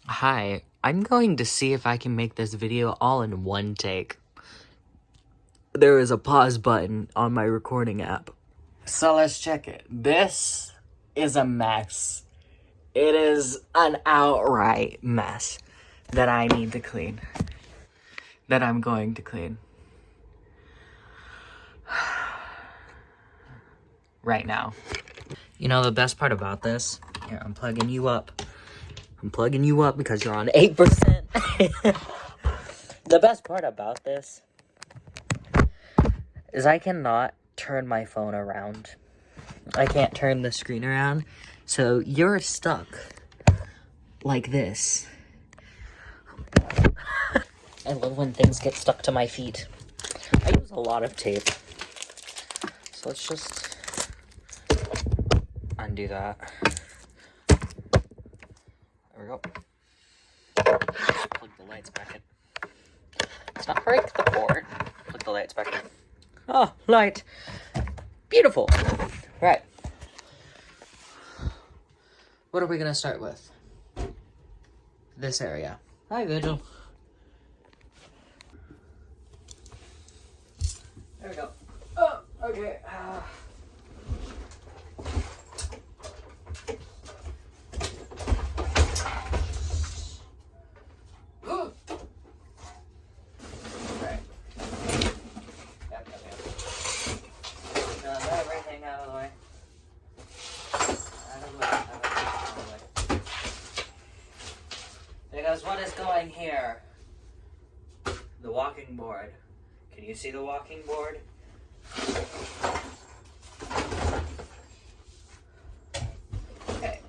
Hi, I'm going to see if I can make this video all in one take. There is a pause button on my recording app. So let's check it. This is a mess. It is an outright mess that I need to clean. That I'm going to clean. Right now. You know the best part about this? Here, I'm plugging you up. I'm plugging you up because you're on 8%. The best part about this is I cannot turn my phone around. I can't turn the screen around, so you're stuck like this. I love when things get stuck to my feet. I use a lot of tape, so let's just undo that. There we go. Just plug the lights back in. Let's not break the board. Plug the lights back in. Oh, light. Beautiful. Right. What are we gonna start with? This area. Hi, Vigil. There we go. Oh, okay. Right. Yep. Everything out of the way. Out of the way. Because what is going here? The walking board. Can you see the walking board? Okay.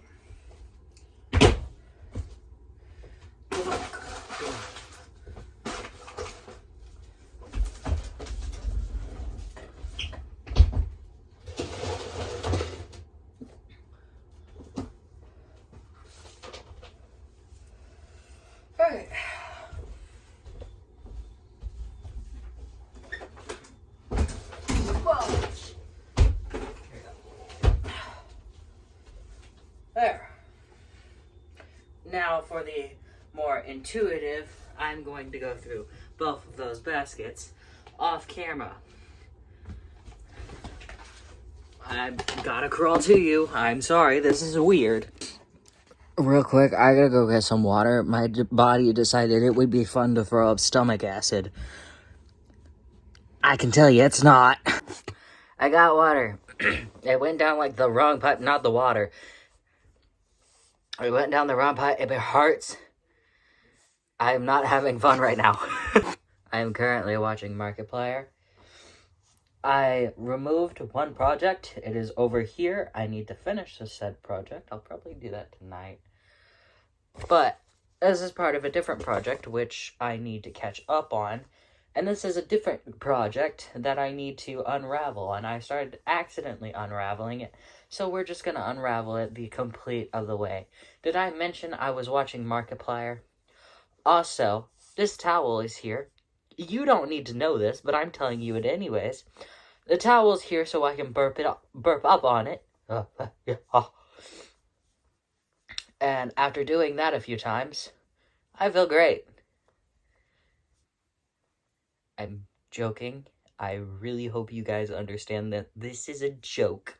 Alright. There. Now for the more intuitive, I'm going to go through both of those baskets off camera. I gotta crawl to you. I'm sorry, this is weird. Real quick, I gotta go get some water. My body decided it would be fun to throw up stomach acid. I can tell you, it's not. I got water. It went down like the wrong pipe, not the water. It went down the wrong pipe. It hurts. I am not having fun right now. I am currently watching Markiplier. I removed one project. It is over here. I need to finish the said project. I'll probably do that tonight. But this is part of a different project, which I need to catch up on. And this is a different project that I need to unravel. And I started accidentally unraveling it. So we're just going to unravel it the complete of the way. Did I mention I was watching Markiplier? Also, this towel is here. You don't need to know this, but I'm telling you it anyways. The towel is here so I can burp up on it. And after doing that a few times, I feel great. I'm joking. I really hope you guys understand that this is a joke.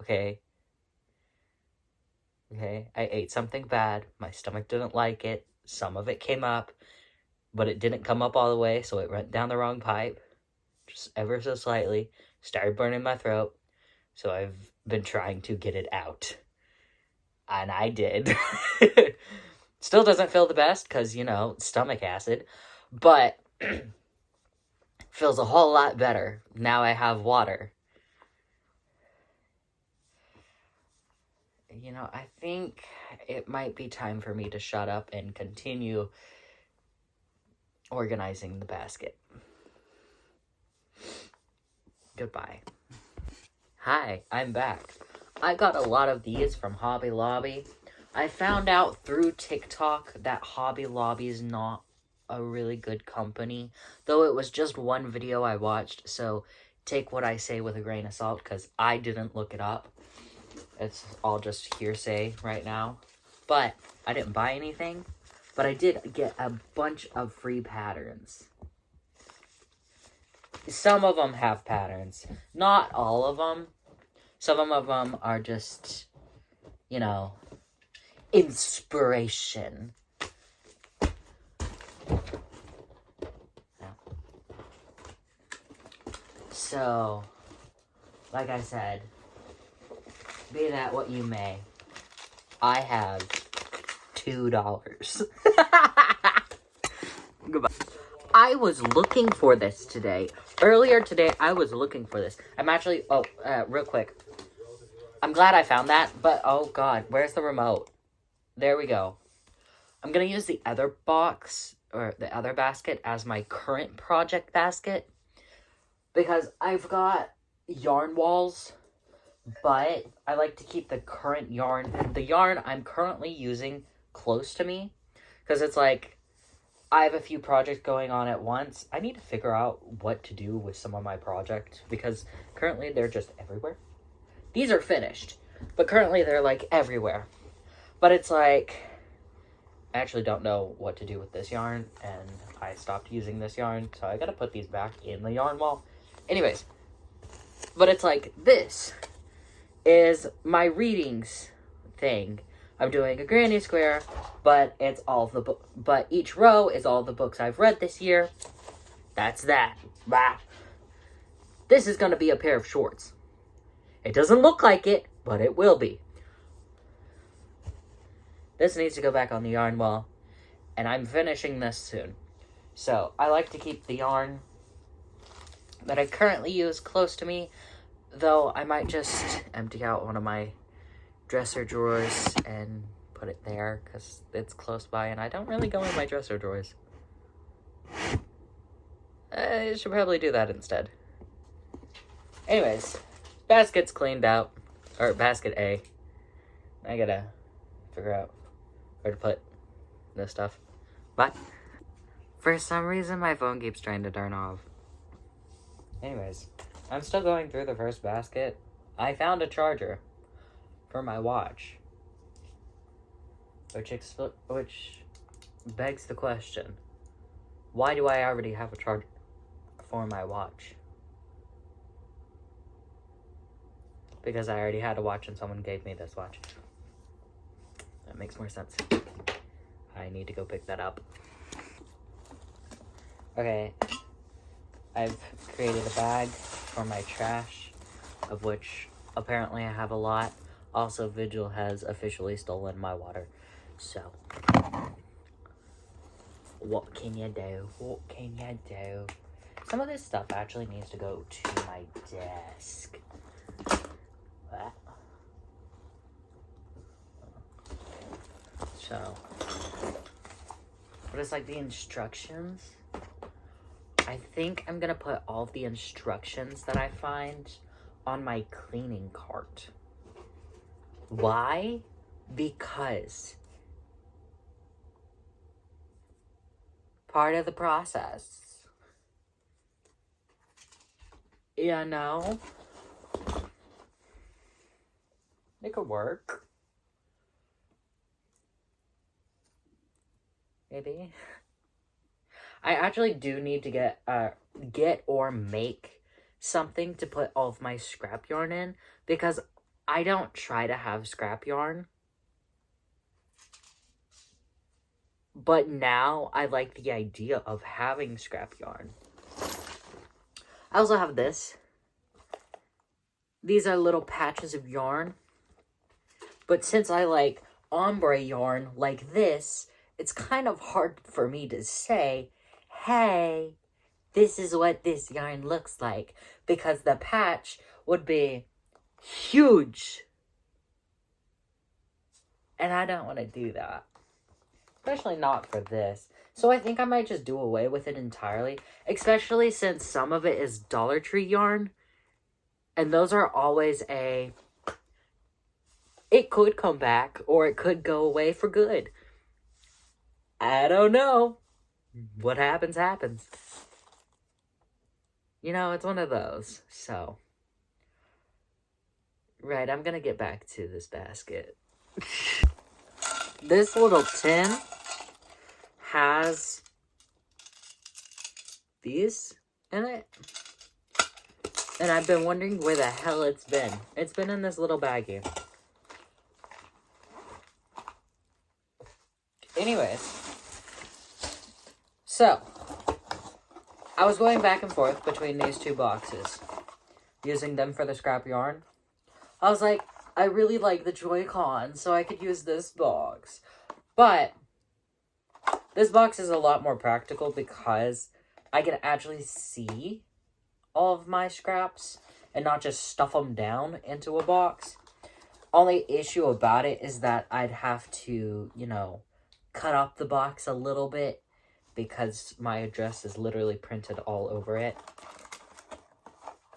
Okay? Okay? I ate something bad. My stomach didn't like it. Some of it came up, but it didn't come up all the way, so it went down the wrong pipe. Just ever so slightly. Started burning my throat. So I've been trying to get it out. And I did. Still doesn't feel the best, because, you know, stomach acid. But feels a whole lot better. Now I have water. You know, I think it might be time for me to shut up and continue organizing the basket. Goodbye. Hi, I'm back. I got a lot of these from Hobby Lobby. I found out through TikTok that Hobby Lobby is not a really good company, though it was just one video I watched, so take what I say with a grain of salt, because I didn't look it up. It's all just hearsay right now. But I didn't buy anything. But I did get a bunch of free patterns. Some of them have patterns. Not all of them. Some of them are just, you know, inspiration. So, like I said, be that what you may, I have $2. Goodbye. I was looking for this today. Earlier today, I was looking for this. I'm actually, real quick. I'm glad I found that, but, oh god, where's the remote? There we go. I'm gonna use the other box, or the other basket, as my current project basket. Because I've got yarn walls, but I like to keep the current yarn, the yarn I'm currently using close to me. Because it's like, I have a few projects going on at once. I need to figure out what to do with some of my projects, because currently they're just everywhere. These are finished, but currently they're like everywhere. But it's like, I actually don't know what to do with this yarn, and I stopped using this yarn, so I gotta put these back in the yarn wall. Anyways, but it's like, this is my readings thing. I'm doing a granny square, but it's all of the but each row is all the books I've read this year. That's that. Bah. This is gonna be a pair of shorts. It doesn't look like it, but it will be. This needs to go back on the yarn wall, and I'm finishing this soon. So, I like to keep the yarn that I currently use close to me, though I might just empty out one of my dresser drawers and put it there, because it's close by, and I don't really go in my dresser drawers. I should probably do that instead. Anyways, basket's cleaned out, or basket A. I gotta figure out where to put this stuff. Bye. For some reason, my phone keeps trying to turn off. Anyways, I'm still going through the first basket. I found a charger for my watch, which begs the question, why do I already have a charger for my watch? Because I already had a watch and someone gave me this watch. That makes more sense. I need to go pick that up. Okay, I've created a bag for my trash, of which apparently I have a lot. Also, Vigil has officially stolen my water. So, what can you do? What can you do? Some of this stuff actually needs to go to my desk. So, but it's like the instructions. I think I'm gonna put all of the instructions that I find on my cleaning cart. Why? Because part of the process. You know? It could work. Maybe. I actually do need to get or make something to put all of my scrap yarn in, because I don't try to have scrap yarn. But now I like the idea of having scrap yarn. I also have this. These are little patches of yarn. But since I like ombre yarn like this, it's kind of hard for me to say, hey, this is what this yarn looks like, because the patch would be huge. And I don't want to do that. Especially not for this. So I think I might just do away with it entirely. Especially since some of it is Dollar Tree yarn. And those are always it could come back, or it could go away for good. I don't know. What happens, happens. You know, it's one of those. So. Right, I'm gonna get back to this basket. this little tin has these in it. And I've been wondering where the hell it's been. It's been in this little baggie. Anyways. So, I was going back and forth between these two boxes. Using them for the scrap yarn. I was like, I really like the Joy-Con, so I could use this box. But, this box is a lot more practical because I can actually see all of my scraps and not just stuff them down into a box. Only issue about it is that I'd have to, you know, cut up the box a little bit because my address is literally printed all over it.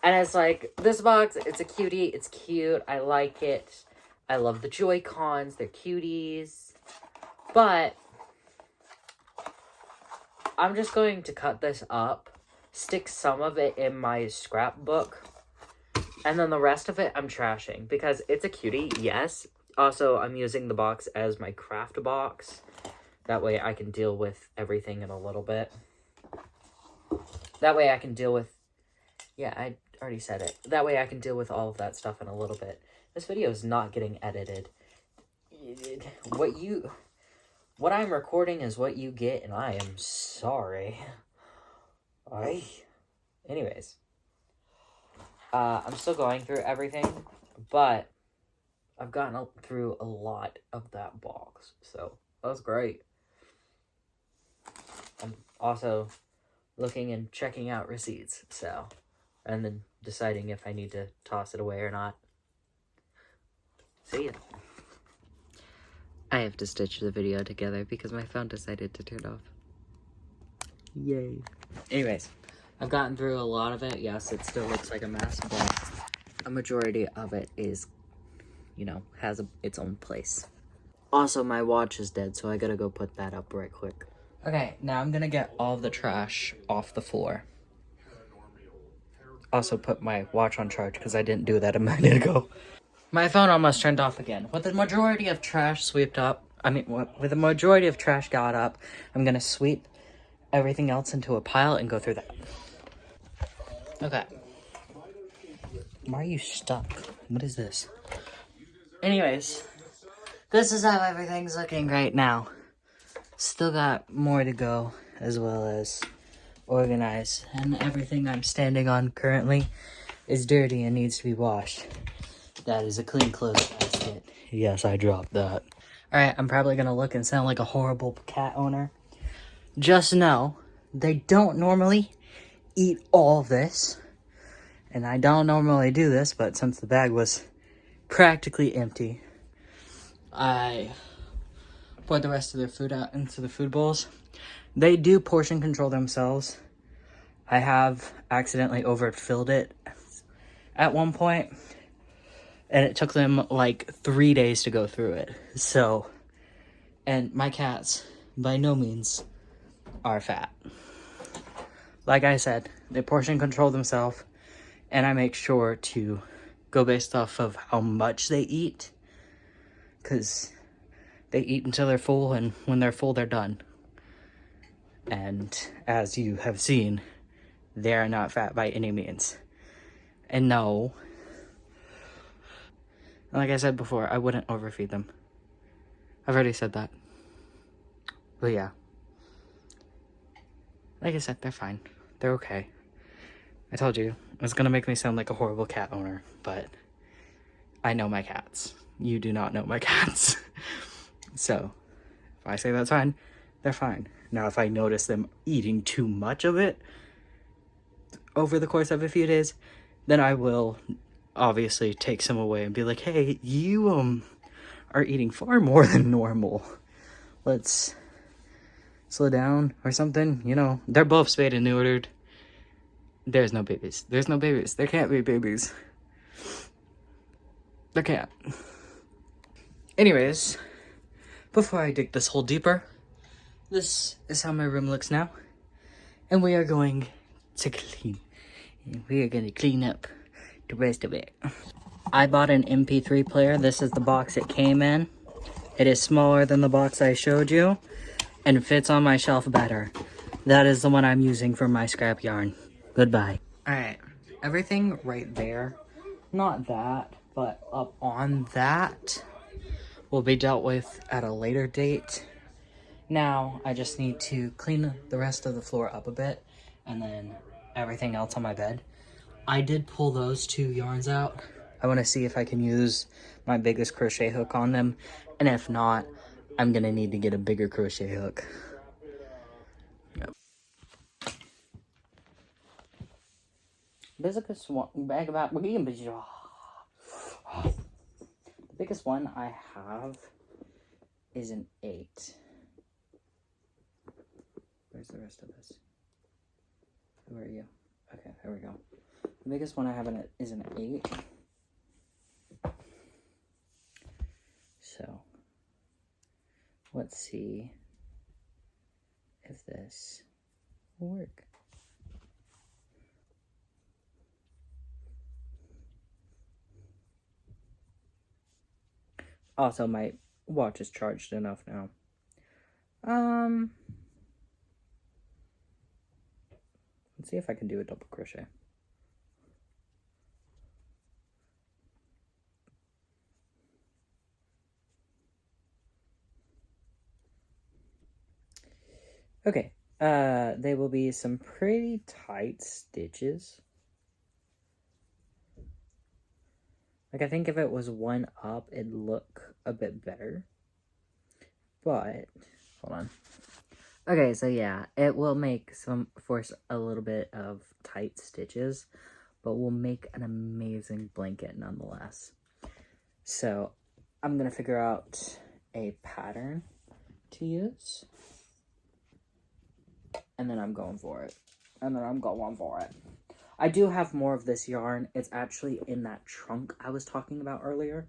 And it's like, this box, it's a cutie, it's cute, I like it. I love the Joy-Cons, they're cuties. But I'm just going to cut this up, stick some of it in my scrapbook, and then the rest of it I'm trashing because it's a cutie, yes. Also, I'm using the box as my craft box. That way I can deal with everything in a little bit. That way I can deal with... Yeah, I already said it. That way I can deal with all of that stuff in a little bit. This video is not getting edited. What I'm recording is what you get, and I am sorry. Anyways. I'm still going through everything, but I've gotten through a lot of that box, so that was great. I'm also looking and checking out receipts, so, and then deciding if I need to toss it away or not. See ya. I have to stitch the video together because my phone decided to turn off. Yay. Anyways, I've gotten through a lot of it. Yes, it still looks like a mess, but a majority of it is, you know, has its own place. Also, my watch is dead, so I gotta go put that up right quick. Okay, now I'm gonna get all the trash off the floor. Also put my watch on charge because I didn't do that a minute ago. My phone almost turned off again. With the majority of trash swept up, with the majority of trash got up, I'm gonna sweep everything else into a pile and go through that. Okay. Why are you stuck? What is this? Anyways, this is how everything's looking right now. Still got more to go, as well as organize. And everything I'm standing on currently is dirty and needs to be washed. That is a clean clothes basket. Yes, I dropped that. Alright, I'm probably gonna look and sound like a horrible cat owner. Just know, they don't normally eat all this. And I don't normally do this, but since the bag was practically empty, I poured the rest of their food out into the food bowls. They do portion control themselves. I have accidentally overfilled it at one point, and it took them like 3 days to go through it. So, and my cats, by no means, are fat. Like I said, they portion control themselves, and I make sure to go based off of how much they eat, because they eat until they're full, and when they're full, they're done. And as you have seen, they are not fat by any means. And no, like I said before, I wouldn't overfeed them. I've already said that. But yeah. Like I said, they're fine. They're okay. I told you, it's gonna make me sound like a horrible cat owner, but I know my cats. You do not know my cats. So, if I say that's fine, they're fine. Now, if I notice them eating too much of it over the course of a few days, then I will obviously take some away and be like, hey, you are eating far more than normal. Let's slow down or something. You know, they're both spayed and neutered. There's no babies. There's no babies. There can't be babies. There can't. Anyways, before I dig this hole deeper, this is how my room looks now. And we are going to clean. We are going to clean up the rest of it. I bought an MP3 player. This is the box it came in. It is smaller than the box I showed you and fits on my shelf better. That is the one I'm using for my scrap yarn. Goodbye. Alright, everything right there, not that, but up on that, will be dealt with at a later date. Now, I just need to clean the rest of the floor up a bit, and then everything else on my bed. I did pull those 2 yarns out. I want to see if I can use my biggest crochet hook on them, and if not, I'm going to need to get a bigger crochet hook. Biggest one, the biggest one I have is an 8. Where's the rest of this? Where are you? Okay, there we go. The biggest one I have is an 8. So, let's see if this will work. Also, my watch is charged enough now. Let's see if I can do a double crochet. Okay, they will be some pretty tight stitches. Like, I think if it was one up, it'd look a bit better. But, hold on. Okay, so yeah, it will make force a little bit of tight stitches, but will make an amazing blanket nonetheless. So, I'm going to figure out a pattern to use. And then I'm going for it. I do have more of this yarn. It's actually in that trunk I was talking about earlier.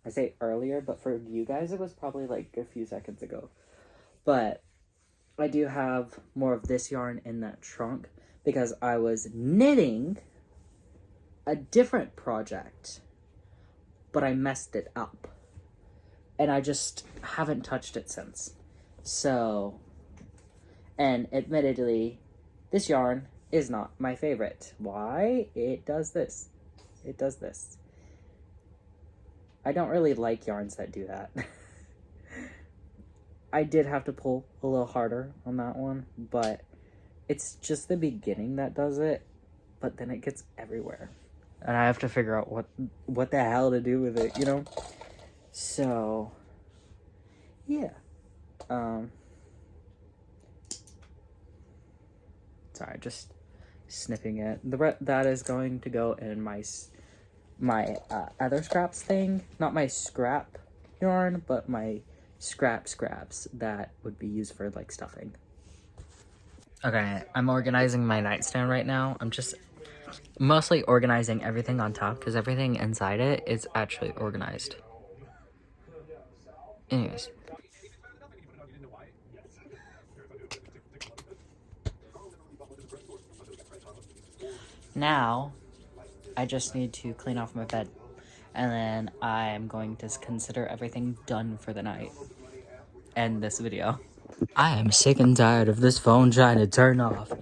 I say earlier, but for you guys, it was probably like a few seconds ago. But I do have more of this yarn in that trunk because I was knitting a different project, but I messed it up. And I just haven't touched it since. So, and admittedly, this yarn is not my favorite. Why? It does this. It does this. I don't really like yarns that do that. I did have to pull a little harder on that one, but it's just the beginning that does it, but then it gets everywhere. And I have to figure out what the hell to do with it, you know? So, yeah. Sorry, just snipping it. That is going to go in my other scraps thing. Not my scrap yarn, but my scraps that would be used for like stuffing. Okay, I'm organizing my nightstand right now. I'm just mostly organizing everything on top because everything inside it is actually organized. Anyways. Now, I just need to clean off my bed. And then I'm going to consider everything done for the night. End this video. I am sick and tired of this phone trying to turn off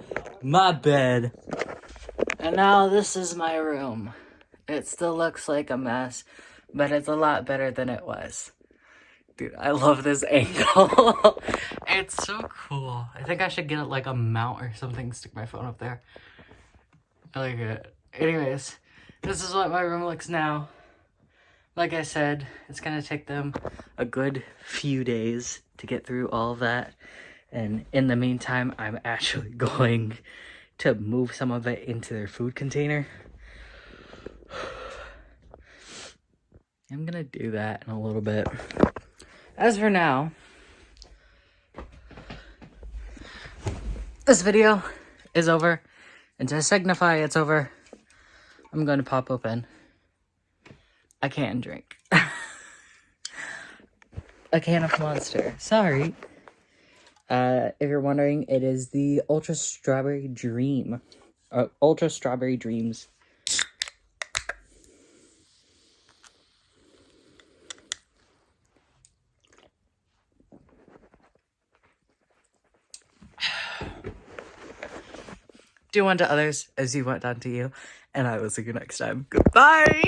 my bed. And now this is my room. It still looks like a mess, but it's a lot better than it was. Dude, I love this angle. It's so cool. I think I should get like a mount or something, stick my phone up there. I like it. Anyways, this is what my room looks now. Like I said, it's gonna take them a good few days to get through all of that. And in the meantime, I'm actually going to move some of it into their food container. I'm gonna do that in a little bit. As for now, this video is over. And to signify it's over, I'm going to pop open a can drink. A can of Monster. Sorry. If you're wondering, it is the Ultra Strawberry Dream. Ultra Strawberry Dreams. Do unto others as you want done to you. And I will see you next time. Goodbye.